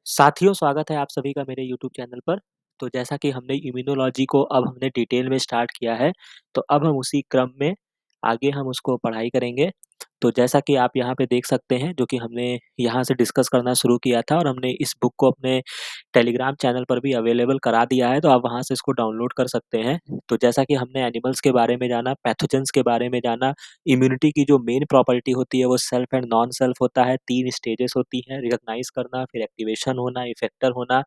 साथियों, स्वागत है आप सभी का मेरे यूट्यूब चैनल पर। तो जैसा कि हमने इम्यूनोलॉजी को अब हमने डिटेल में स्टार्ट किया है, तो अब हम उसी क्रम में आगे हम उसको पढ़ाई करेंगे। तो जैसा कि आप यहाँ पे देख सकते हैं, जो कि हमने यहाँ से डिस्कस करना शुरू किया था और हमने इस बुक को अपने टेलीग्राम चैनल पर भी अवेलेबल करा दिया है, तो आप वहाँ से इसको डाउनलोड कर सकते हैं। तो जैसा कि हमने एनिमल्स के बारे में जाना, पैथोजेन्स के बारे में जाना, इम्यूनिटी की जो मेन प्रॉपर्टी होती है वो सेल्फ एंड नॉन सेल्फ होता है, 3 स्टेजेस होती हैं, रिकॉग्नाइज़ करना, फिर एक्टिवेशन होना, इफेक्टर होना।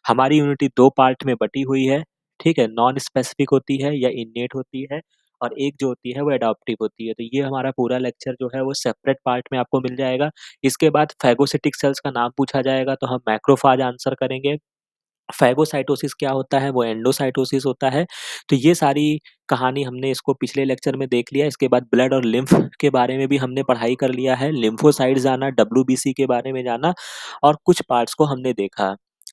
हमारी इम्यूनिटी 2 पार्ट में बटी हुई है, ठीक है? नॉन स्पेसिफिक होती है या इन्नेट होती है और एक जो होती है वो एडॉप्टिव होती है। तो ये हमारा पूरा लेक्चर जो है वो सेपरेट पार्ट में आपको मिल जाएगा। इसके बाद फेगोसिटिक सेल्स का नाम पूछा जाएगा तो हम मैक्रोफेज आंसर करेंगे। फेगोसाइटोसिस क्या होता है? वो एंडोसाइटोसिस होता है। तो ये सारी कहानी हमने इसको पिछले लेक्चर में देख लिया। इसके बाद ब्लड और लिम्फ के बारे में भी हमने पढ़ाई कर लिया है। लिम्फोसाइट्स जाना, डब्ल्यूबीसी के बारे में जाना और कुछ पार्ट्स को हमने देखा,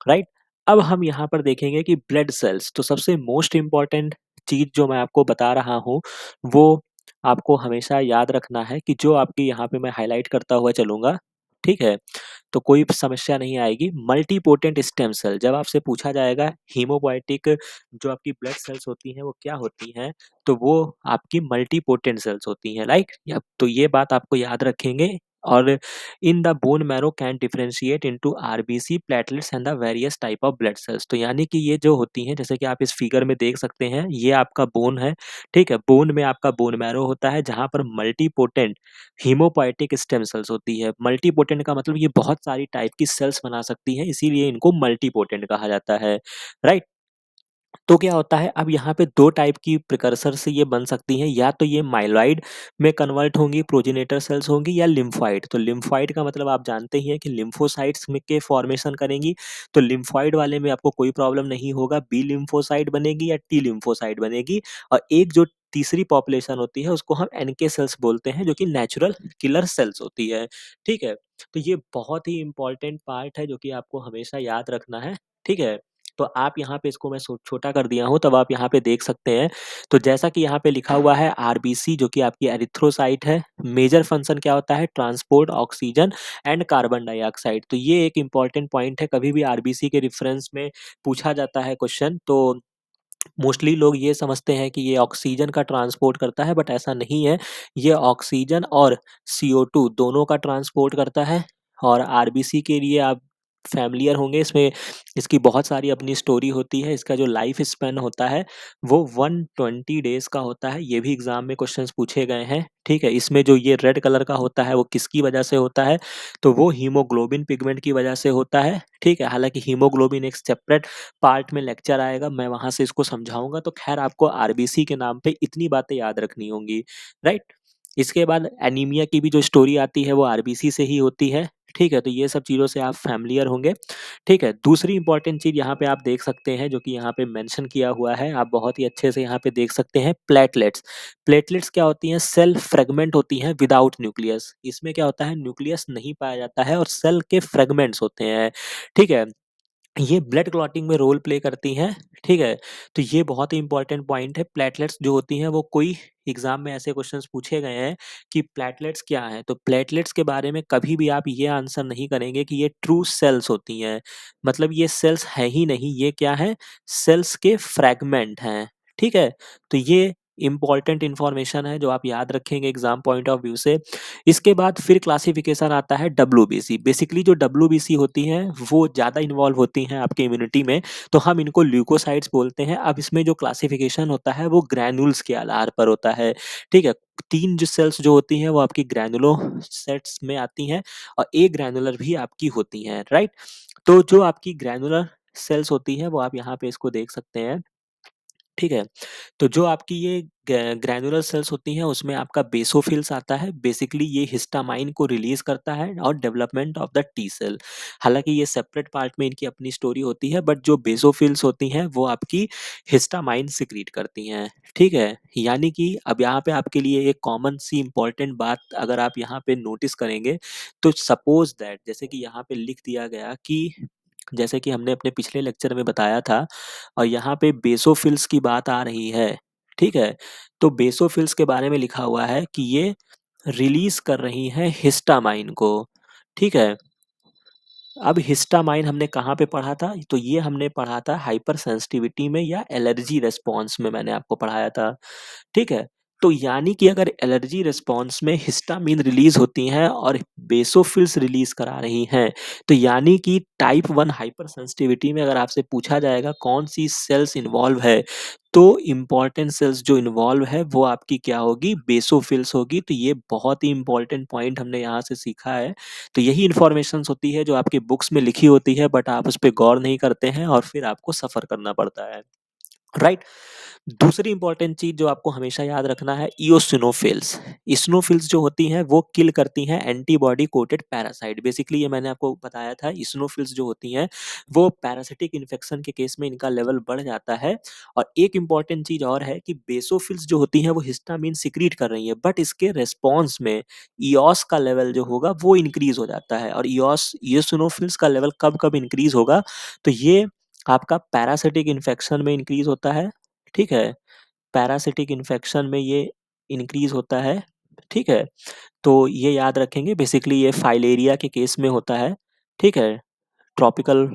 राइट? अब हम यहाँ पर देखेंगे कि ब्लड सेल्स, तो सबसे मोस्ट इम्पोर्टेंट चीज़ जो मैं आपको बता रहा हूँ, वो आपको हमेशा याद रखना है कि जो आपकी यहाँ पे मैं हाइलाइट करता हुआ चलूँगा, ठीक है? तो कोई समस्या नहीं आएगी। मल्टीपोटेंट स्टेम सेल, जब आपसे पूछा जाएगा हीमोपोएटिक जो आपकी ब्लड सेल्स होती हैं वो क्या होती हैं? तो वो आपकी मल्टीपोटेंट सेल्स होती हैं, राइट? या तो ये बात आपको याद रखेंगे। और in the bone marrow can differentiate into RBC, platelets and the various type of blood cells. तो यानी कि ये जो होती हैं, जैसे कि आप इस फिगर में देख सकते हैं, ये आपका बोन है, ठीक है? बोन में आपका बोन मैरो होता है जहाँ पर मल्टीपोटेंट हीमोपोएटिक स्टेम सेल्स होती है। मल्टीपोटेंट का मतलब ये बहुत सारी टाइप की सेल्स बना सकती हैं, इसीलिए इनको मल्टीपोटेंट कहा जाता है, राइट? तो क्या होता है, अब यहाँ पे 2 टाइप की प्रिकर्सर से ये बन सकती हैं, या तो ये माइलॉइड में कन्वर्ट होंगी, प्रोजेनेटर सेल्स होंगी, या लिम्फोइड। तो लिम्फोइड का मतलब आप जानते ही हैं कि लिम्फोसाइट्स में के फॉर्मेशन करेंगी, तो लिम्फोइड वाले में आपको कोई प्रॉब्लम नहीं होगा, बी लिम्फोसाइट बनेगी या टी लिम्फोसाइट बनेगी। और एक जो तीसरी पॉपुलेशन होती है उसको हम एनके सेल्स बोलते हैं, जो कि नेचुरल किलर सेल्स होती है, ठीक है? तो ये बहुत ही इम्पोर्टेंट पार्ट है जो कि आपको हमेशा याद रखना है, ठीक है? तो आप यहाँ पे इसको मैं छोटा कर दिया हूँ, तब आप यहाँ पे देख सकते हैं। तो जैसा कि यहाँ पे लिखा हुआ है आरबीसी, जो कि आपकी एरिथ्रोसाइट है। मेजर फंक्शन क्या होता है? Transport oxygen and carbon dioxide. तो ये एक इम्पोर्टेंट पॉइंट है, कभी भी आरबीसी के रेफरेंस में पूछा जाता है क्वेश्चन, तो मोस्टली लोग ये समझते हैं कि ये ऑक्सीजन का ट्रांसपोर्ट करता है, बट ऐसा नहीं है। ये ऑक्सीजन और CO2 दोनों का ट्रांसपोर्ट करता है। और आरबीसी के लिए आप फ़ैमिलियर होंगे, इसमें इसकी बहुत सारी अपनी स्टोरी होती है। इसका जो लाइफ स्पैन होता है वो 120 डेज़ का होता है। ये भी एग्ज़ाम में क्वेश्चंस पूछे गए हैं, ठीक है? इसमें जो ये रेड कलर का होता है वो किसकी वजह से होता है? तो वो हीमोग्लोबिन पिगमेंट की वजह से होता है, ठीक है? हालाँकि हीमोग्लोबिन एक सेपरेट पार्ट में लेक्चर आएगा, मैं वहाँ से इसको समझाऊँगा। तो ख़ैर आपको आरबीसी के नाम पे इतनी बातें याद रखनी होंगी, राइट? इसके बाद एनीमिया की भी जो स्टोरी आती है वो आरबीसी से ही होती है, ठीक है? तो ये सब चीज़ों से आप फ़ैमिलियर होंगे, ठीक है? दूसरी इम्पोर्टेंट चीज़ यहाँ पे आप देख सकते हैं, जो कि यहाँ पे मेंशन किया हुआ है, आप बहुत ही अच्छे से यहाँ पे देख सकते हैं, प्लेटलेट्स। प्लेटलेट्स क्या होती हैं? सेल फ्रैगमेंट होती हैं विदाउट न्यूक्लियस। इसमें क्या होता है, न्यूक्लियस नहीं पाया जाता है और सेल के फ्रैगमेंट्स होते हैं, ठीक है? ये ब्लड क्लॉटिंग में रोल प्ले करती हैं, ठीक है? तो ये बहुत ही इम्पोर्टेंट पॉइंट है। प्लेटलेट्स जो होती हैं वो कोई एग्ज़ाम में ऐसे क्वेश्चंस पूछे गए हैं कि प्लेटलेट्स क्या हैं? तो प्लेटलेट्स के बारे में कभी भी आप ये आंसर नहीं करेंगे कि ये ट्रू सेल्स होती हैं। मतलब ये सेल्स है ही नहीं, ये क्या है? सेल्स के फ्रैगमेंट हैं, ठीक है? तो ये इम्पोर्टेंट इन्फॉर्मेशन है जो आप याद रखेंगे एग्ज़ाम पॉइंट ऑफ व्यू से। इसके बाद फिर क्लासिफिकेशन आता है डब्ल्यूबीसी। बेसिकली जो डब्ल्यूबीसी होती हैं वो ज़्यादा इन्वॉल्व होती हैं आपके इम्यूनिटी में, तो हम इनको ल्यूकोसाइट्स बोलते हैं। अब इसमें जो क्लासिफिकेशन होता है वो ग्रैन्यूल्स के आधार पर होता है, ठीक है? 3 जो सेल्स जो होती हैं वो आपकी ग्रैन्युलोसाइट्स में आती हैं और एक ग्रैन्युलर भी आपकी होती हैं, राइट? तो जो आपकी ग्रैन्युलर सेल्स होती हैं वो आप यहाँ पे इसको देख सकते हैं, ठीक है? तो जो आपकी ये ग्रैन्युलर सेल्स होती हैं उसमें आपका बेसोफिल्स आता है। बेसिकली ये हिस्टामाइन को रिलीज़ करता है और development of the T cell. हालाँकि ये सेपरेट पार्ट में इनकी अपनी स्टोरी होती है, बट जो बेसोफिल्स होती हैं वो आपकी हिस्टामाइन सिक्रीट करती हैं, ठीक है? यानी कि अब यहाँ पे आपके लिए एक कॉमन सी इम्पोर्टेंट बात अगर आप यहाँ पे नोटिस करेंगे, तो सपोज़ दैट जैसे कि यहाँ पे लिख दिया गया कि जैसे कि हमने अपने पिछले लेक्चर में बताया था और यहाँ पे बेसोफिल्स की बात आ रही है, ठीक है? तो बेसोफिल्स के बारे में लिखा हुआ है कि ये रिलीज़ कर रही हैं हिस्टामाइन को, ठीक है? अब हिस्टामाइन हमने कहाँ पे पढ़ा था? तो ये हमने पढ़ा था हाइपर सेंसिटिविटी में या एलर्जी रिस्पॉन्स में मैंने आपको पढ़ाया था, ठीक है? तो यानी कि अगर एलर्जी रिस्पॉन्स में हिस्टामिन रिलीज़ होती हैं और बेसोफिल्स रिलीज़ करा रही हैं, तो यानी कि टाइप 1 हाइपर सेंसिटिविटी में अगर आपसे पूछा जाएगा कौन-सी सेल्स इन्वॉल्व है, तो इम्पोर्टेंट सेल्स जो इन्वॉल्व है वो आपकी क्या होगी? बेसोफिल्स होगी। तो ये बहुत ही इम्पोर्टेंट पॉइंट हमने यहाँ से सीखा है। तो यही इन्फॉर्मेशंस होती है जो आपकी बुक्स में लिखी होती है बट आप उस पे गौर नहीं करते हैं और फिर आपको सफ़र करना पड़ता है। राइट। दूसरी इंपॉर्टेंट चीज जो आपको हमेशा याद रखना है, इओसिनोफिल्स। इस्नोफिल्स जो होती हैं वो किल करती हैं एंटीबॉडी कोटेड पैरासाइट। बेसिकली ये मैंने आपको बताया था, इस्नोफिल्स जो होती हैं वो पैरासिटिक इन्फेक्शन के केस में इनका लेवल बढ़ जाता है। और एक इंपॉर्टेंट चीज और है कि बेसोफिल्स जो होती हैं वो हिस्टामिन सिक्रीट कर रही है बट इसके रेस्पॉन्स में ईओस का लेवल जो होगा वो इंक्रीज हो जाता है। और ईओस इओसिनोफिल्स का लेवल कब कब इंक्रीज होगा? तो ये आपका पैरासिटिक इन्फेक्शन में इंक्रीज होता है, ठीक है? पैरासिटिक इन्फेक्शन में ये इंक्रीज होता है, ठीक है? तो ये याद रखेंगे, बेसिकली ये फाइलेरिया के केस में होता है, ठीक है? ट्रॉपिकल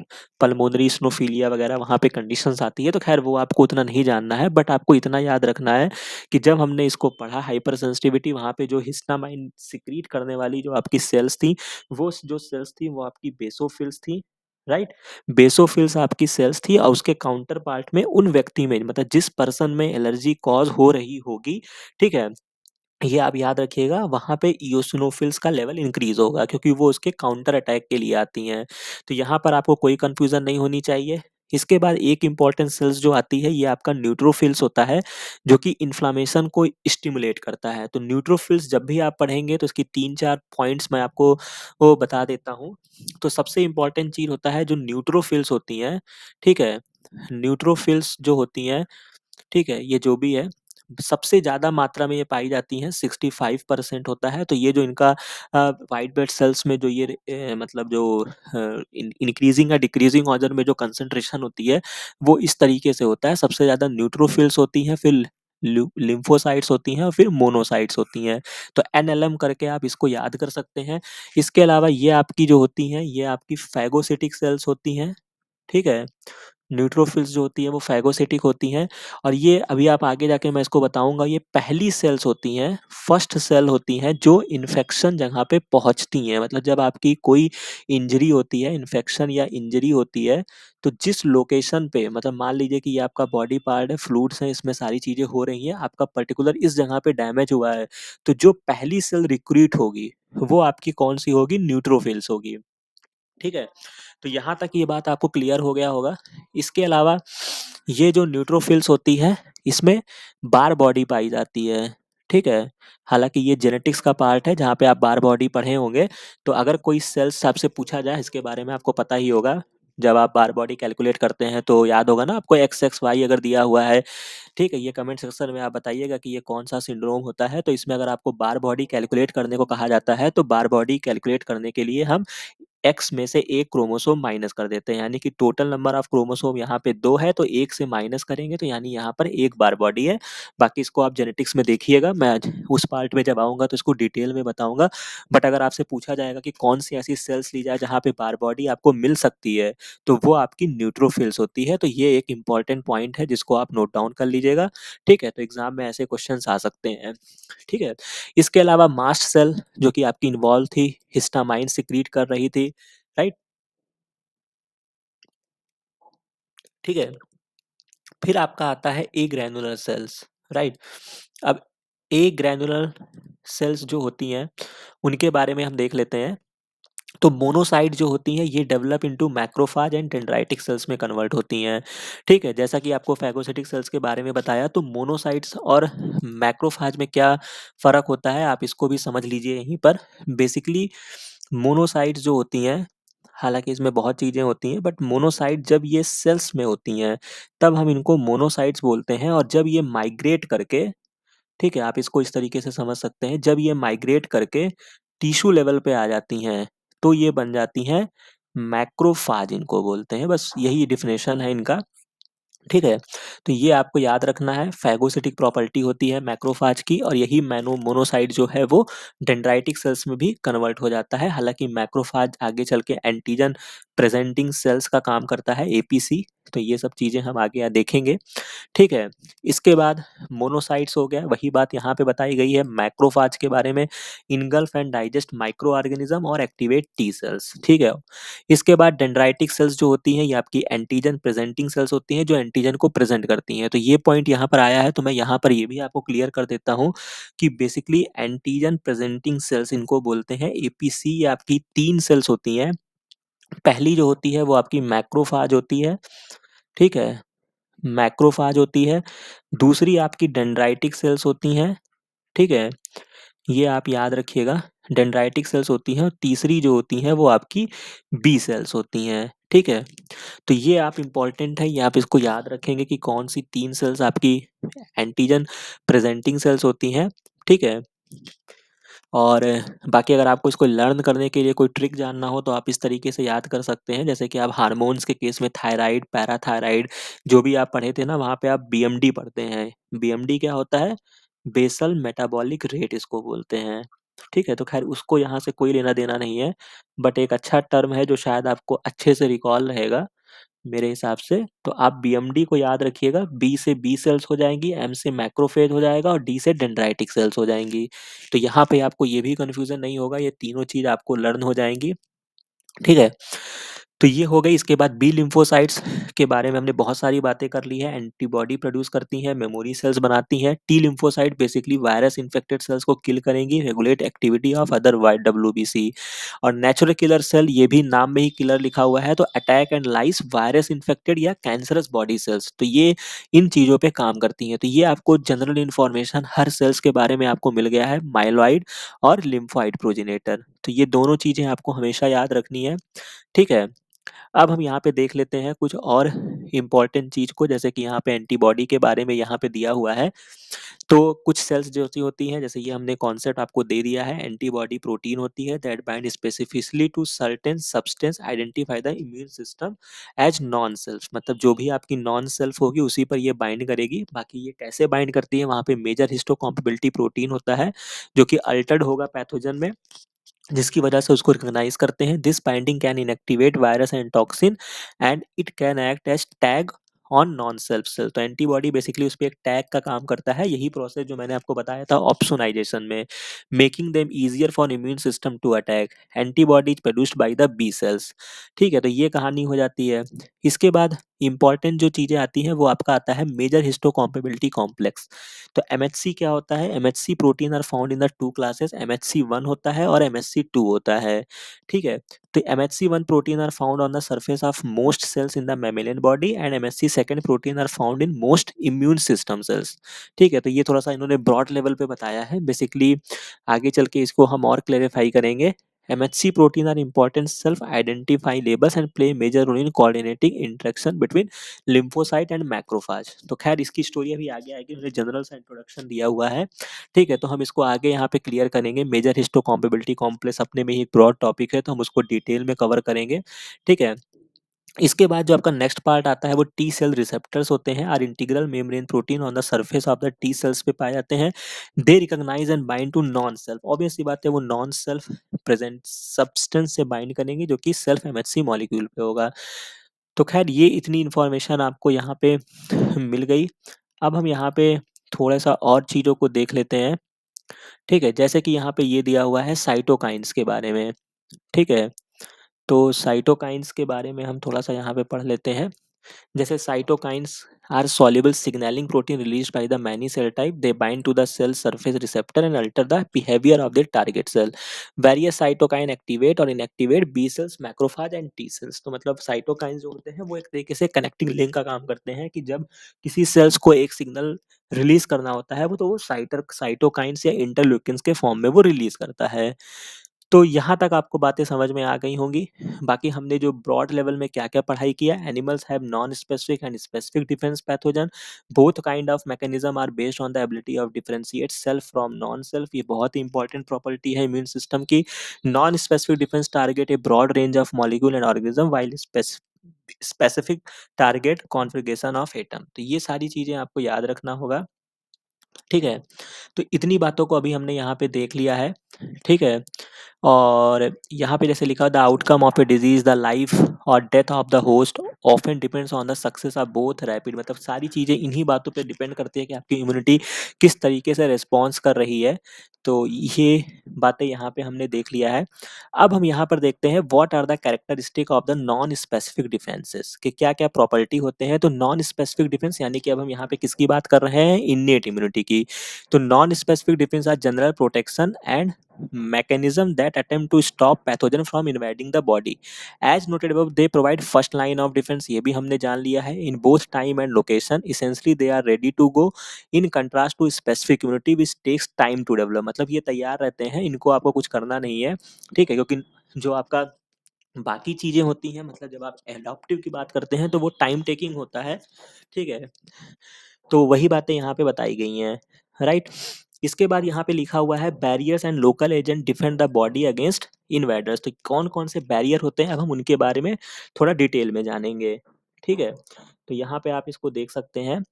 पल्मोनरी इस्नोफिलिया वगैरह वहाँ पे कंडीशंस आती है, तो खैर वो आपको उतना नहीं जानना है बट आपको इतना याद रखना है कि जब हमने इसको पढ़ा हाइपर सेंसिटिविटी, वहाँ पे जो हिस्टामाइन सिक्रीट करने वाली जो आपकी सेल्स थी, वो जो सेल्स थी वो आपकी बेसोफिल्स थी, राइट? बेसोफिल्स आपकी सेल्स थी और उसके काउंटर पार्ट में उन व्यक्ति में, मतलब जिस पर्सन में एलर्जी कॉज हो रही होगी, ठीक है? ये आप याद रखिएगा, वहाँ पे इओसिनोफिल्स का लेवल इंक्रीज होगा क्योंकि वो उसके काउंटर अटैक के लिए आती हैं। तो यहाँ पर आपको कोई कंफ्यूजन नहीं होनी चाहिए। इसके बाद एक इम्पॉर्टेंट सेल्स जो आती है ये आपका न्यूट्रोफिल्स होता है, जो कि इन्फ्लामेशन को स्टिमुलेट करता है। तो न्यूट्रोफिल्स जब भी आप पढ़ेंगे तो इसकी 3-4 पॉइंट्स मैं आपको वो बता देता हूँ। तो सबसे इम्पोर्टेंट चीज़ होता है जो न्यूट्रोफिल्स होती हैं, ठीक है? न्यूट्रोफिल्स जो होती हैं, ठीक है, ये जो भी है, सबसे ज़्यादा मात्रा में ये पाई जाती हैं, 65% होता है। तो ये जो इनका व्हाइट ब्लड सेल्स में जो ये मतलब जो इंक्रीजिंग या डिक्रीजिंग ऑर्डर में जो कंसंट्रेशन होती है, वो इस तरीके से होता है। सबसे ज़्यादा न्यूट्रोफिल्स होती हैं, फिर लिम्फोसाइट्स होती हैं और फिर मोनोसाइट्स होती हैं। तो एनएलएम करके आप इसको याद कर सकते हैं। इसके अलावा ये आपकी जो होती हैं, ये आपकी फैगोसिटिक सेल्स होती हैं, ठीक है? न्यूट्रोफिल्स जो होती हैं वो फैगोसिटिक होती हैं और ये अभी आप आगे जाके मैं इसको बताऊँगा, ये पहली सेल्स होती हैं, फर्स्ट सेल होती हैं जो इन्फेक्शन जगह पे पहुँचती हैं। मतलब जब आपकी कोई इंजरी होती है, इन्फेक्शन या इंजरी होती है, तो जिस लोकेशन पे, मतलब मान लीजिए कि ये आपका बॉडी पार्ट है, फ्लूइड्स हैं, इसमें सारी चीज़ें हो रही हैं, आपका पर्टिकुलर इस जगह पे डैमेज हुआ है, तो जो पहली सेल रिक्रूट होगी, वो आपकी कौन-सी होगी? न्यूट्रोफिल्स होगी, ठीक है? तो यहाँ तक ये बात आपको क्लियर हो गया होगा। इसके अलावा ये जो न्यूट्रोफिल्स होती है, इसमें बार बॉडी पाई जाती है, ठीक है? हालाँकि ये जेनेटिक्स का पार्ट है जहाँ पे आप बार बॉडी पढ़े होंगे। तो अगर कोई सेल्स आपसे पूछा जाए इसके बारे में, आपको पता ही होगा। जब आप बार बॉडी कैलकुलेट करते हैं तो याद होगा ना आपको, एक्स एक्स वाई अगर दिया हुआ है, ठीक है? ये कमेंट सेक्शन में आप बताइएगा कि ये कौन-सा सिंड्रोम होता है। तो इसमें अगर आपको बार बॉडी कैलकुलेट करने को कहा जाता है, तो बार बॉडी कैलकुलेट करने के लिए हम एक्स में से एक क्रोमोसोम माइनस कर देते हैं, यानी कि टोटल नंबर ऑफ क्रोमोसोम यहाँ पे 2 है, तो 1 से माइनस करेंगे तो यानी यहाँ पर 1 बार बॉडी है। बाकी इसको आप जेनेटिक्स में देखिएगा, मैं आज उस पार्ट में जब आऊँगा तो इसको डिटेल में बताऊँगा। बट अगर आपसे पूछा जाएगा कि कौन-सी ऐसी सेल्स ली जाए जहाँ पे बार बॉडी आपको मिल सकती है, तो वो आपकी न्यूट्रोफिल्स होती है। तो ये एक इम्पोर्टेंट पॉइंट है जिसको आप नोट डाउन कर लीजिएगा, ठीक है? तो एग्ज़ाम में ऐसे क्वेश्चन्स आ सकते हैं, ठीक है? इसके अलावा मास्ट सेल जो कि आपकी इन्वॉल्व थी, हिस्टामाइन सिक्रीट कर रही थी, राइट? ठीक है? फिर आपका आता है ए ग्रैन्युलर सेल्स, राइट? अब ए ग्रैन्युलर सेल्स जो होती हैं, उनके बारे में हम देख लेते हैं। तो मोनोसाइट जो होती हैं ये develop into macrophage and dendritic sales में कन्वर्ट होती हैं, ठीक है? जैसा कि आपको फैगोसिटिक सेल्स के बारे में बताया, तो मोनोसाइट्स और मैक्रोफेज में क्या फ़र्क होता है, आप इसको भी समझ लीजिए यहीं पर। बेसिकली मोनोसाइट्स जो होती हैं, हालाँकि इसमें बहुत चीज़ें होती हैं बट मोनोसाइट जब ये सेल्स में होती हैं, तब हम इनको मोनोसाइट्स बोलते हैं। और जब ये माइग्रेट करके, ठीक है, आप इसको इस तरीके से समझ सकते हैं, जब ये माइग्रेट करके टिश्यू लेवल पे आ जाती हैं, तो ये बन जाती हैं मैक्रोफेज, इनको बोलते हैं। बस यही डेफिनेशन है इनका। ठीक है? तो ये आपको याद रखना है, फेगोसिटिक प्रॉपर्टी होती है मैक्रोफाज की और यही मोनोसाइट जो है वो डेंड्राइटिक सेल्स में भी कन्वर्ट हो जाता है। हालाँकि मैक्रोफाज आगे चल के एंटीजन प्रेजेंटिंग सेल्स का काम करता है, एपीसी, तो ये सब चीज़ें हम आगे देखेंगे। ठीक है? इसके बाद मोनोसाइट्स हो गया, वही बात यहाँ पे बताई गई है मैक्रोफाज के बारे में, engulf and digest micro organism और एक्टिवेट टी सेल्स, ठीक है? इसके बाद डेंड्राइटिक सेल्स जो होती हैं ये आपकी एंटीजन प्रेजेंटिंग सेल्स होती हैं जो एंटीजन को प्रेजेंट करती हैं। तो ये पॉइंट यहाँ पर आया है, तो मैं यहाँ पर ये भी आपको क्लियर कर देता हूँ कि बेसिकली एंटीजन प्रेजेंटिंग सेल्स इनको बोलते हैं एपीसी। ये आपकी 3 सेल्स होती हैं। पहली जो होती है वो आपकी मैक्रोफाज होती है, ठीक है? मैक्रोफाज होती है। दूसरी आपकी डेंड्राइटिक सेल्स होती हैं, ठीक है? ये आप याद रखिएगा, डेंड्राइटिक सेल्स होती हैं और तीसरी जो होती हैं वो आपकी बी सेल्स होती हैं, ठीक है? तो ये आप इम्पोर्टेंट है, ये आप इसको याद रखेंगे कि कौन सी 3 सेल्स आपकी एंटीजन प्रेजेंटिंग सेल्स होती हैं, ठीक है? और बाकी अगर आपको इसको लर्न करने के लिए कोई ट्रिक जानना हो तो आप इस तरीके से याद कर सकते हैं, जैसे कि आप हार्मोन्स के केस में थायराइड, पैराथायराइड जो भी आप पढ़े थे ना वहाँ पे आप बीएमडी पढ़ते हैं। बीएमडी क्या होता है? बेसल मेटाबॉलिक रेट इसको बोलते हैं, ठीक है? तो ख़ैर उसको यहाँ से कोई लेना-देना नहीं है, बट एक अच्छा टर्म है जो शायद आपको अच्छे से रिकॉल रहेगा मेरे हिसाब से। तो आप बीएमडी को याद रखिएगा, बी से बी सेल्स हो जाएँगी, एम से मैक्रोफेज हो जाएगा और डी से डेंड्राइटिक सेल्स हो जाएँगी। तो यहाँ पे आपको ये भी कन्फ्यूज़न नहीं होगा, ये तीनों चीज़ आपको लर्न हो जाएँगी, ठीक है? तो ये हो गई। इसके बाद बी लिम्फोसाइट्स के बारे में हमने बहुत सारी बातें कर ली है, एंटीबॉडी प्रोड्यूस करती हैं, मेमोरी सेल्स बनाती हैं। T lymphocyte basically virus infected cells को किल करेंगी, regulate activity of other white WBC. और नेचुरल किलर सेल, ये भी नाम में ही किलर लिखा हुआ है, तो attack and lyse virus infected या कैंसरस बॉडी सेल्स, तो ये इन चीज़ों पे काम करती हैं। तो ये आपको जनरल इन्फॉर्मेशन हर सेल्स के बारे में आपको मिल गया है, माइलॉइड और लिम्फोइड प्रोजेनेटर। तो ये दोनों चीज़ें आपको हमेशा याद रखनी है, ठीक है? अब हम यहाँ पे देख लेते हैं कुछ और इम्पोर्टेंट चीज़ को, जैसे कि यहाँ पे एंटीबॉडी के बारे में यहाँ पे दिया हुआ है। तो कुछ सेल्स जो सी होती हैं, जैसे ये हमने कॉन्सेप्ट आपको दे दिया है, एंटीबॉडी प्रोटीन होती है that bind specifically to certain substance identify the immune system as non self, मतलब जो भी आपकी नॉन सेल्फ होगी उसी पर ये बाइंड करेगी। बाकी ये कैसे बाइंड करती है, वहाँ पे मेजर हिस्टोकॉम्पेबिलिटी प्रोटीन होता है जो कि अल्टर्ड होगा पैथोजन में, जिसकी वजह से उसको रिकॉग्नाइज करते हैं। This binding can inactivate virus and toxin and it can act as tag on non self cell. तो एंटीबॉडी बेसिकली उस पे एक टैग का काम करता है, यही प्रोसेस जो मैंने आपको बताया था ऑप्सोनाइजेशन में, making them easier for immune system to attack. Antibodies produced by the B cells, ठीक है? तो ये कहानी हो जाती है। इसके बाद इंपॉर्टेंट जो चीज़ें आती हैं वो आपका आता है मेजर हिस्टोकॉम्पेबिलिटी कॉम्प्लेक्स। तो एमएचसी क्या होता है? MHC protein are found in the two classes, MHC 1 होता है और एमएचसी 2 होता है, ठीक है? तो MHC 1 protein are found on the surface of most cells in the mammalian body and MHC 2 protein are found in most immune system cells, ठीक है? तो ये थोड़ा-सा इन्होंने ब्रॉड लेवल पे बताया है। बेसिकली आगे चल के इसको हम और क्लैरिफाई करेंगे। MHC protein are important self identify labels and play major role in coordinating interaction between lymphocyte and macrophage. तो खैर इसकी स्टोरी अभी आगे आएगी, उन्होंने जनरल सा इंट्रोडक्शन दिया हुआ है, ठीक है? तो हम इसको आगे यहाँ पे क्लियर करेंगे। मेजर हिस्टोकॉम्पेबिलिटी कॉम्प्लेक्स अपने में ही एक ब्रॉड टॉपिक है, तो हम उसको डिटेल में कवर करेंगे, ठीक है? इसके बाद जो आपका नेक्स्ट पार्ट आता है वो टी सेल रिसेप्टर्स होते हैं, are integral membrane protein on the surface of the T cells पे पाए जाते हैं। They recognize and bind to non self, obvious सी बात है वो नॉन सेल्फ प्रेजेंट सब्सटेंस से बाइंड करेंगे जो कि सेल्फ एमएचसी मॉलिक्यूल पे होगा। तो खैर ये इतनी इन्फॉर्मेशन आपको यहाँ पे मिल गई। अब हम यहाँ पे थोड़ा-सा और चीज़ों को देख लेते हैं, ठीक है? जैसे कि यहाँ पे ये दिया हुआ है साइटोकाइन्स के बारे में, ठीक है? तो साइटोकाइन्स के बारे में हम थोड़ा-सा यहाँ पे पढ़ लेते हैं। जैसे cytokines are soluble signaling protein released by the many cell type. They bind to the cell surface receptor and alter the behavior of their target cell. Various cytokine activate और inactivate B cells, macrophage and T cells. तो मतलब cytokines जो होते हैं वो एक तरीके से कनेक्टिंग लिंक का काम करते हैं कि जब किसी सेल्स को एक सिग्नल रिलीज करना होता है वो, तो वो साइटोकाइन्स या इंटरल्यूकिन्स के फॉर्म में वो रिलीज करता है। तो यहाँ तक आपको बातें समझ में आ गई होंगी। बाकी हमने जो ब्रॉड लेवल में क्या-क्या पढ़ाई किया, animals have non specific and specific defence pathogen, both kind of mechanism are based on the ability of differentiate self from non self. ये बहुत ही इंपॉर्टेंट प्रॉपर्टी है इम्यून सिस्टम की। Non specific defence target a broad range of molecule and organism, while specific target configuration of atom. तो ये सारी चीज़ें आपको याद रखना होगा, ठीक है? तो इतनी बातों को अभी हमने यहाँ पे देख लिया है, ठीक है? और यहाँ पे जैसे लिखा, the outcome of a disease, the life और death of the host often depends on the success of both rapid, मतलब सारी चीज़ें इन्हीं बातों पे डिपेंड करती है कि आपकी इम्यूनिटी किस तरीके से रिस्पॉन्स कर रही है। तो ये बातें यहाँ पे हमने देख लिया है। अब हम यहाँ पर देखते हैं what are the characteristic of the non specific defences, कि क्या-क्या प्रॉपर्टी होते हैं। तो नॉन स्पेसिफिक डिफेंस यानी कि अब हम यहाँ पे किसकी बात कर रहे हैं, इन्नेट इम्यूनिटी की। तो non specific defence are general protection and mechanism that attempt to stop pathogen from invading the body. As noted above, they provide first line of defense, ये भी हमने जान लिया है, in both time and location. Essentially they are ready to go, in contrast to specific immunity which takes time to develop. मतलब ये तैयार रहते हैं, इनको आपको कुछ करना नहीं है, ठीक है? क्योंकि जो आपका बाकी चीज़ें होती हैं, मतलब जब आप एडॉप्टिव की बात करते हैं तो वो टाइम टेकिंग होता है, ठीक है? तो वही बातें यहाँ पे बताई गई हैं, राइट? इसके बाद यहाँ पे लिखा हुआ है barriers and local agent defend the body against invaders. तो कौन-कौन से बैरियर होते हैं, अब हम उनके बारे में थोड़ा डिटेल में जानेंगे, ठीक है? तो यहाँ पे आप इसको देख सकते हैं।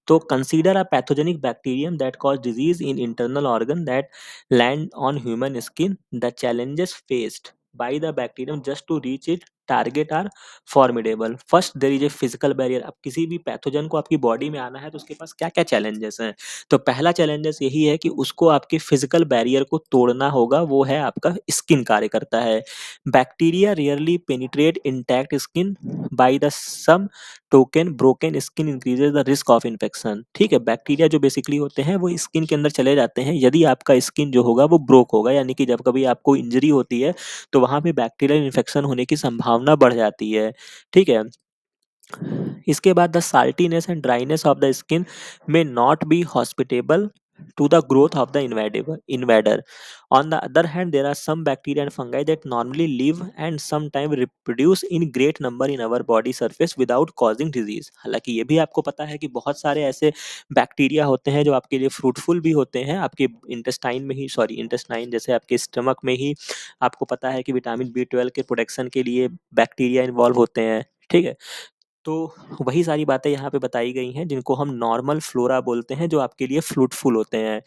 तो consider a pathogenic bacterium that cause disease in internal organ that land on human skin. The challenges faced by the bacterium just to reach it target are formidable. First there is a physical barrier. अब किसी भी pathogen को आपकी body में आना है तो उसके पास क्या-क्या चैलेंजेस हैं? तो पहला चैलेंजेस यही है कि उसको आपके फिजिकल बैरियर को तोड़ना होगा, वो है आपका स्किन कार्य करता है। Bacteria rarely penetrate intact skin by the same token broken skin increases the risk of infection, ठीक है? बैक्टीरिया जो बेसिकली होते हैं वो स्किन के अंदर चले जाते हैं यदि आपका स्किन जो होगा वो ब्रोक होगा, यानी कि जब कभी आपको इंजरी होती है तो वहाँ पे बैक्टीरियल इन्फेक्शन होने की संभावना बढ़ जाती है, ठीक है? इसके बाद the saltiness and dryness of the skin may not be hospitable to the growth of the invader. On the other hand, there are some bacteria and fungi that normally live and sometimes reproduce in great number in our body surface without causing disease. हालांकि ये भी आपको पता है कि बहुत सारे ऐसे बैक्टीरिया होते हैं जो आपके लिए फ्रूटफुल भी होते हैं, आपके इंटेस्टाइन में ही, सॉरी इंटेस्टाइन जैसे आपके स्टमक में ही आपको पता है कि विटामिन B12 के प्रोडक्शन के लिए बैक्टीरिया इन्वॉल्व होते हैं, ठीक है? तो वही सारी बातें यहाँ पे बताई गई हैं जिनको हम नॉर्मल फ्लोरा बोलते हैं, जो आपके लिए फ्रूटफुल होते हैं।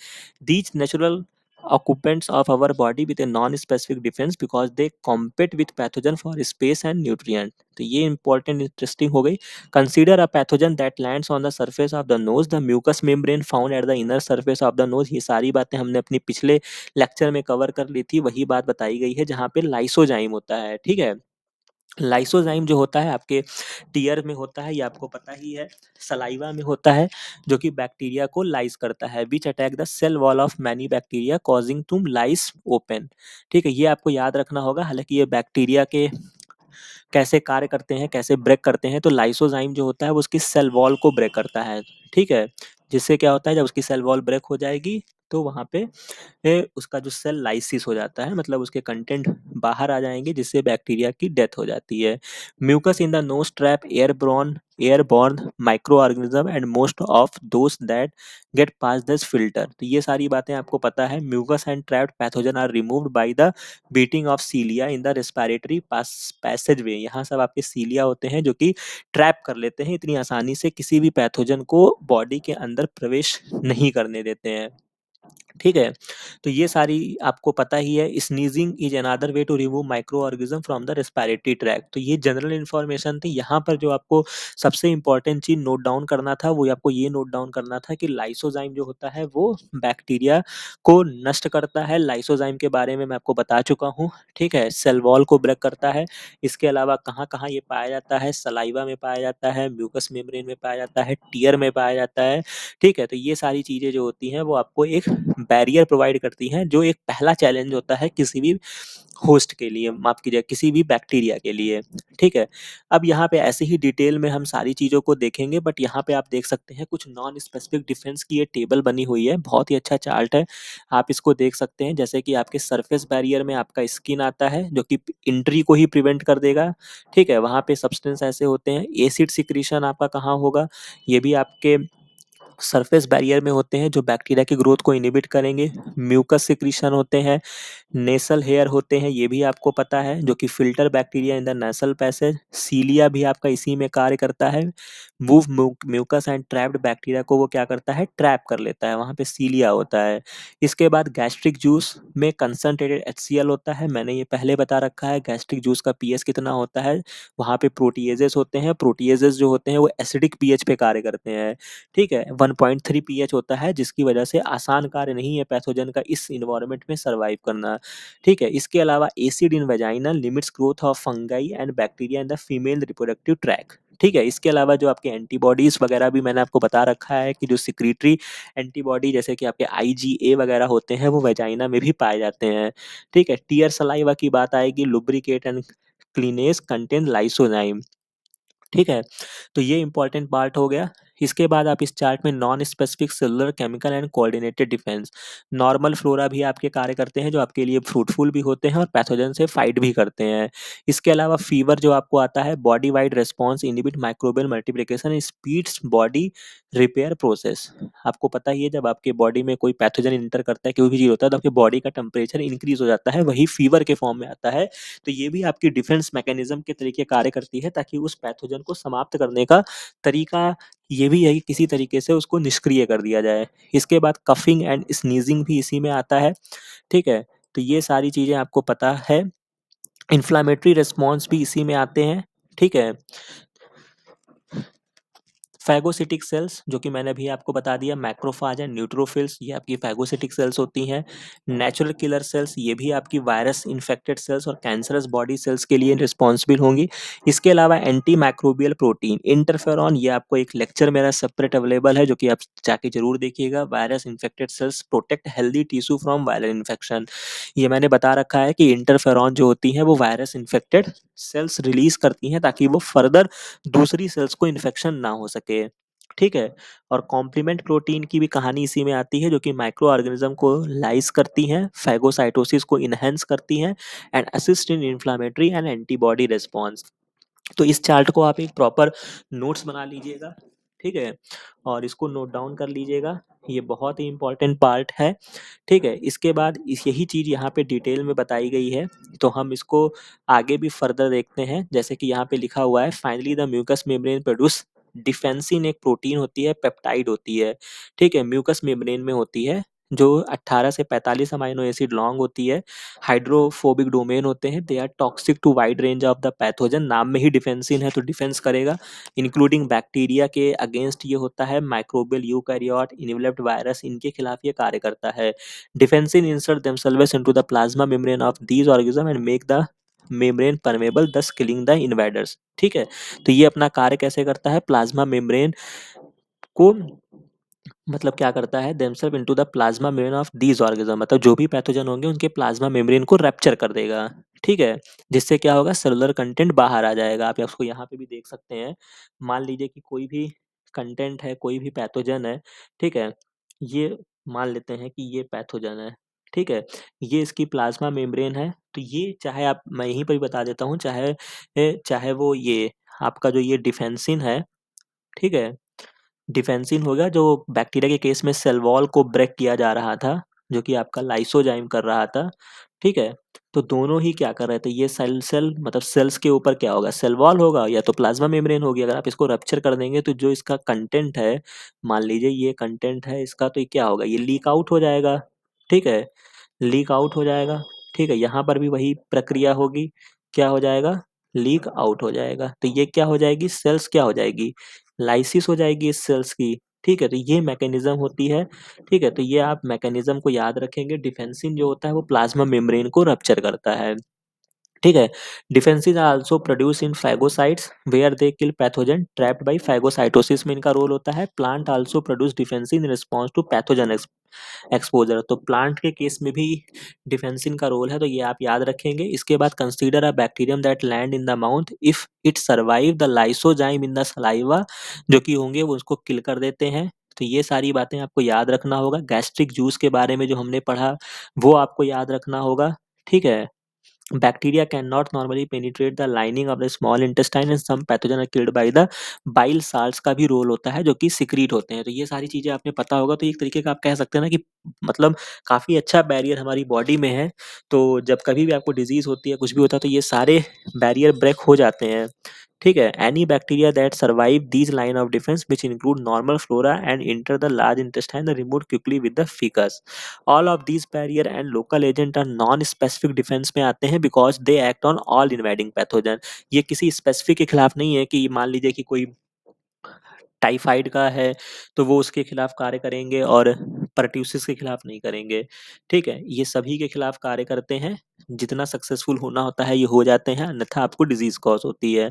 These natural occupants of our body with a non specific defence because they compete with pathogen for space and nutrient. तो ये इंपॉर्टेंट इंटरेस्टिंग हो गई। Consider a pathogen that lands on the surface of the nose, the mucus membrane found at the inner surface of the nose. ये सारी बातें हमने अपनी पिछले लेक्चर में कवर कर ली थी, वही बात बताई गई है जहाँ पे लाइसोजाइम होता है, ठीक है? लाइसोजाइम जो होता है आपके टीयर में होता है, ये आपको पता ही है। सलाइवा में होता है, जो कि बैक्टीरिया को लाइस करता है, which attack the cell wall of many bacteria causing to lyse open, ठीक है? ये आपको याद रखना होगा। हालांकि ये बैक्टीरिया के कैसे कार्य करते हैं, कैसे ब्रेक करते हैं, तो लाइसोजाइम जो होता है वो उसकी सेल वॉल को ब्रेक करता है, ठीक है? जिससे क्या होता है, जब उसकी सेल वॉल ब्रेक हो जाएगी तो वहाँ पे उसका जो सेल लाइसिस हो जाता है, मतलब उसके कंटेंट बाहर आ जाएंगे जिससे बैक्टीरिया की डेथ हो जाती है। Mucus in the nose trap airborne micro organism and most of those that get past this filter. तो ये सारी बातें आपको पता है। Mucus and trapped pathogen are removed by the beating of cilia in the respiratory passage way. यहाँ सब आपके सीलिया होते हैं जो कि ट्रैप कर लेते हैं, इतनी आसानी से किसी भी पैथोजन को बॉडी के अंदर प्रवेश नहीं करने देते हैं, ठीक है? तो ये सारी आपको पता ही है। Sneezing is another way to remove micro organism from the respiratory tract. तो ये जनरल इन्फॉर्मेशन थी। यहाँ पर जो आपको सबसे इंपॉर्टेंट चीज नोट डाउन करना था वो आपको ये नोट डाउन करना था कि लाइसोजाइम जो होता है वो बैक्टीरिया को नष्ट करता है। लाइसोजाइम के बारे में मैं आपको बता चुका हूँ, ठीक है? सेल वॉल को ब्रेक करता है। इसके अलावा कहाँ कहाँ ये पाया जाता है? सलाइवा में पाया जाता है, म्यूकस मेम्ब्रेन में पाया जाता है, टीयर में पाया जाता है, ठीक है? तो ये सारी चीजें जो होती हैं वो आपको एक बैरियर प्रोवाइड करती हैं, जो एक पहला चैलेंज होता है किसी भी होस्ट के लिए, माफ कीजिए किसी भी बैक्टीरिया के लिए, ठीक है? अब यहाँ पे ऐसे ही डिटेल में हम सारी चीज़ों को देखेंगे, बट यहाँ पे आप देख सकते हैं कुछ नॉन स्पेसिफिक डिफेंस की ये टेबल बनी हुई है। बहुत ही अच्छा चार्ट है, आप इसको देख सकते हैं। जैसे कि आपके सरफेस बैरियर में आपका स्किन आता है जो कि एंट्री को ही प्रिवेंट कर देगा, ठीक है? वहाँ पे सब्सटेंस ऐसे होते हैं। एसिड सिक्रीशन आपका कहाँ होगा, ये भी आपके सरफेस बैरियर में होते हैं जो बैक्टीरिया की ग्रोथ को इनहिबिट करेंगे। म्यूकस सिक्रीशन होते हैं। नेसल हेयर होते हैं, ये भी आपको पता है, जो कि filter bacteria in the nasal passage. Cilia भी आपका इसी में कार्य करता है। Move mucus and trapped bacteria को वो क्या करता है, ट्रैप कर लेता है, वहाँ पे सीलिया होता है। इसके बाद गैस्ट्रिक जूस में कंसंट्रेटेड HCl होता है, मैंने ये पहले बता रखा है गैस्ट्रिक जूस का पीएच कितना होता है। वहाँ पे प्रोटीएजेस होते हैं, प्रोटीएजेस जो होते हैं वो एसिडिक पीएच पे कार्य करते हैं, ठीक है। 1.3 पीएच होता है, जिसकी वजह से आसान कार्य नहीं है पैथोजन का इस इन्वायरमेंट में सर्वाइव करना, ठीक है। इसके अलावा acid in vagina limits growth of fungi and bacteria in the female reproductive tract, ठीक है। इसके अलावा जो आपके एंटीबॉडीज वगैरह भी मैंने आपको बता रखा है कि जो सिक्रीटरी एंटीबॉडी जैसे कि आपके IgA वगैरह होते हैं वो वेजाइना में भी पाए जाते हैं, ठीक है। टीयर सलाइवा की बात आएगी, lubricate and cleanness contain lysozyme, ठीक है। तो ये इंपॉर्टेंट पार्ट हो गया। इसके बाद आप इस चार्ट में non specific cellular chemical and coordinated defence, normal flora भी आपके कार्य करते हैं जो आपके लिए फ्रूटफुल भी होते हैं और पैथोजन से फाइट भी करते हैं। इसके अलावा फीवर जो आपको आता है, body wide response inhibit microbial multiplication speeds body repair process. आपको पता ही है जब आपके बॉडी में कोई पैथोजन इंटर करता है, कोई भी चीज़ होता है, तो आपके बॉडी का टेम्परेचर इंक्रीज हो जाता है, वही फीवर के फॉर्म में आता है। तो ये भी आपकी डिफेंस मैकेनिज्म के तरीके कार्य करती है, ताकि उस पैथोजन को समाप्त करने का तरीका ये भी है कि किसी तरीके से उसको निष्क्रिय कर दिया जाए। इसके बाद कफिंग एंड स्नीजिंग भी इसी में आता है, ठीक है। तो ये सारी चीज़ें आपको पता है। इन्फ्लामेटरी रिस्पॉन्स भी इसी में आते हैं, ठीक है। फैगोसिटिक सेल्स जो कि मैंने अभी आपको बता दिया, मैक्रोफाज एंड न्यूट्रोफिल्स ये आपकी फैगोसिटिक सेल्स होती हैं। नेचुरल किलर सेल्स ये भी आपकी वायरस इन्फेक्टेड सेल्स और कैंसरस बॉडी सेल्स के लिए रिस्पॉन्सिबल होंगी। इसके अलावा एंटी माइक्रोबियल प्रोटीन इंटरफेरॉन, ये आपको एक लेक्चर मेरा सेपरेट अवेलेबल है जो कि आप जाके जरूर देखिएगा। Virus infected cells protect healthy tissue from viral infection, ये मैंने बता रखा है कि इंटरफेरॉन जो होती है वो वायरस इन्फेक्टेड सेल्स रिलीज करती हैं ताकि वो फर्दर दूसरी सेल्स को इन्फेक्शन ना हो सके, ठीक है। और कॉम्प्लीमेंट प्रोटीन की भी कहानी इसी में आती है जो कि माइक्रो ऑर्गेनिज्म को लाइज करती हैं, फैगोसाइटोसिस को इनहेंस करती हैं and assist in inflammatory and antibody response. तो इस चार्ट को आप एक प्रॉपर नोट्स बना लीजिएगा, ठीक है, और इसको नोट डाउन कर लीजिएगा, ये बहुत ही इंपॉर्टेंट पार्ट है, ठीक है। इसके बाद इस यही चीज़ यहाँ पे डिटेल में बताई गई है, तो हम इसको आगे भी फर्दर देखते हैं। जैसे कि यहाँ पे लिखा हुआ है, finally the mucus membrane produce defensin, एक प्रोटीन होती है, पेप्टाइड होती है, ठीक है, म्यूकस मेम्ब्रेन में होती है, जो 18 से 45 अमाइनो एसिड लॉन्ग होती है। हाइड्रोफोबिक डोमेन होते हैं, they are toxic to wide range of the pathogen, नाम में ही डिफेंसिन है तो डिफेंस करेगा, इंक्लूडिंग बैक्टीरिया के अगेंस्ट ये होता है, माइक्रोबियल यूकैरियोट इनवेलप्ड वायरस इनके खिलाफ ये कार्य करता है। Defensin insert themselves into the plasma membrane of these organism and make the membrane permeable, दस किलिंग द इन्वेडर्स, ठीक है। तो ये अपना कार्य कैसे करता है, प्लाज्मा मेम्ब्रेन को मतलब क्या करता है, themselves into the plasma membrane of these organism, मतलब जो भी पैथोजन होंगे उनके प्लाज्मा मेम्ब्रेन को रैप्चर कर देगा, ठीक है। जिससे क्या होगा, सेलुलर कंटेंट बाहर आ जाएगा। आप उसको यहाँ पे भी देख सकते हैं। मान लीजिए कि कोई भी कंटेंट है, कोई भी पैथोजन है, ठीक है, ये मान लेते हैं कि ये पैथोजन है, ठीक है, ये इसकी प्लाज्मा मेम्ब्रेन है। तो ये चाहे आप, मैं यहीं पर भी बता देता हूँ, चाहे वो ये आपका जो ये डिफेंसिन है, ठीक है, डिफेंसिन हो गया, जो बैक्टीरिया के केस में सेल वॉल को ब्रेक किया जा रहा था, जो कि आपका लाइसोजाइम कर रहा था, ठीक है। तो दोनों ही क्या कर रहे थे, ये सेल सेल मतलब सेल्स के ऊपर क्या होगा, सेल वॉल होगा या तो प्लाज्मा मेम्ब्रेन होगी। अगर आप इसको रप्चर कर देंगे तो जो इसका कंटेंट है, मान लीजिए ये कंटेंट है इसका, तो ये क्या होगा, ये लीक आउट हो जाएगा, ठीक है, लीक आउट हो जाएगा, ठीक है। यहाँ पर भी वही प्रक्रिया होगी, क्या हो जाएगा, लीक आउट हो जाएगा। तो ये क्या हो जाएगी, सेल्स क्या हो जाएगी, लाइसिस हो जाएगी इस सेल्स की, ठीक है। तो ये मैकेनिज्म होती है, ठीक है। तो ये आप मैकेनिज्म को याद रखेंगे। डिफेंसिन जो होता है वो प्लाज्मा मेम्ब्रेन को रप्चर करता है, ठीक है। Defensins are also produce in phagocytes where they kill pathogen trapped by phagocytosis में इनका रोल होता है। Plant also produce defensin in response to pathogen exposure, तो प्लांट के केस में भी डिफेंसिन का रोल है, तो ये आप याद रखेंगे। इसके बाद consider a bacterium that land in the mouth if it survive the lysozyme in the saliva, जो कि होंगे वो उसको किल कर देते हैं। तो ये सारी बातें आपको याद रखना होगा। गैस्ट्रिक जूस के बारे में जो हमने पढ़ा वो आपको याद रखना होगा, ठीक है। Bacteria cannot normally penetrate the lining of the small intestine and some pathogen are killed by the bile salts का भी रोल होता है जो कि सिक्रीट होते हैं। तो ये सारी चीज़ें आपने पता होगा तो एक तरीके का आप कह सकते हैं ना कि मतलब काफ़ी अच्छा बैरियर हमारी बॉडी में है। तो जब कभी भी आपको डिज़ीज़ होती है, कुछ भी होता है तो ये सारे बैरियर ब्रेक हो जाते हैं। ठीक है? Any bacteria that survive these line of defense which include normal flora and enter the large intestine are removed quickly with the fecus. All of these barrier and local agent are non-specific defense में आते हैं because they act on all invading pathogen. ये किसी specific के खिलाफ नहीं है कि मान लीजिए कि कोई टाइफाइड का है, तो वो उसके खिलाफ कार्य करेंगे और परट्यूसिस के खिलाफ नहीं करेंगे, ठीक है? ये सभी के खिलाफ कार्य करते हैं, जितना सक्सेसफुल होना होता है ये हो जाते हैं, अन्यथा आपको डिज़ीज़ कॉज़ होती है।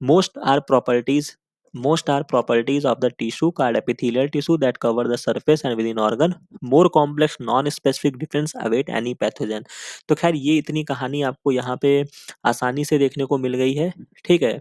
Most are properties most are properties of the tissue called epithelial tissue that cover the surface and within organ, more complex non specific defence avoid any pathogen. तो खैर ये इतनी कहानी आपको यहाँ पे आसानी से देखने को मिल गई है, ठीक है?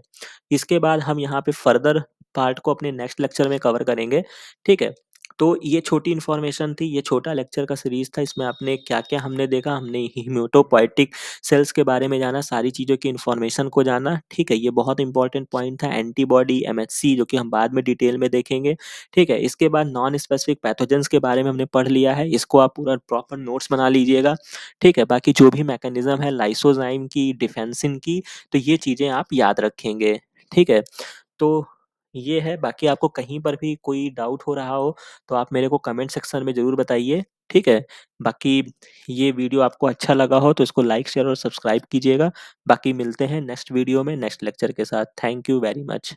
इसके बाद हम यहाँ पे फर्दर पार्ट को अपने नेक्स्ट लेक्चर में कवर करेंगे, ठीक है? तो ये छोटी इन्फॉर्मेशन थी, ये छोटा लेक्चर का सीरीज़ था, इसमें आपने क्या-क्या हमने देखा, हमने हीमेटोपोएटिक सेल्स के बारे में जाना, सारी चीज़ों की इन्फॉर्मेशन को जाना, ठीक है? ये बहुत इम्पोर्टेंट पॉइंट था, एंटीबॉडी, एमएचसी जो कि हम बाद में डिटेल में देखेंगे, ठीक है? इसके बाद नॉन स्पेसिफिक पैथोजेन्स के बारे में हमने पढ़ लिया है, इसको आप पूरा प्रॉपर नोट्स बना लीजिएगा, ठीक है? बाकी जो भी मैकेनिज़्म है लाइसोज़ाइम की, डिफेंसिन की, तो ये चीज़ें आप याद रखेंगे, ठीक है? तो ये है, बाकी आपको कहीं पर भी कोई डाउट हो रहा हो, तो आप मेरे को कमेंट सेक्शन में ज़रूर बताइए, ठीक है? बाकी ये वीडियो आपको अच्छा लगा हो तो इसको लाइक, शेयर और सब्सक्राइब कीजिएगा। बाकी मिलते हैं नेक्स्ट वीडियो में नेक्स्ट लेक्चर के साथ। Thank you very much.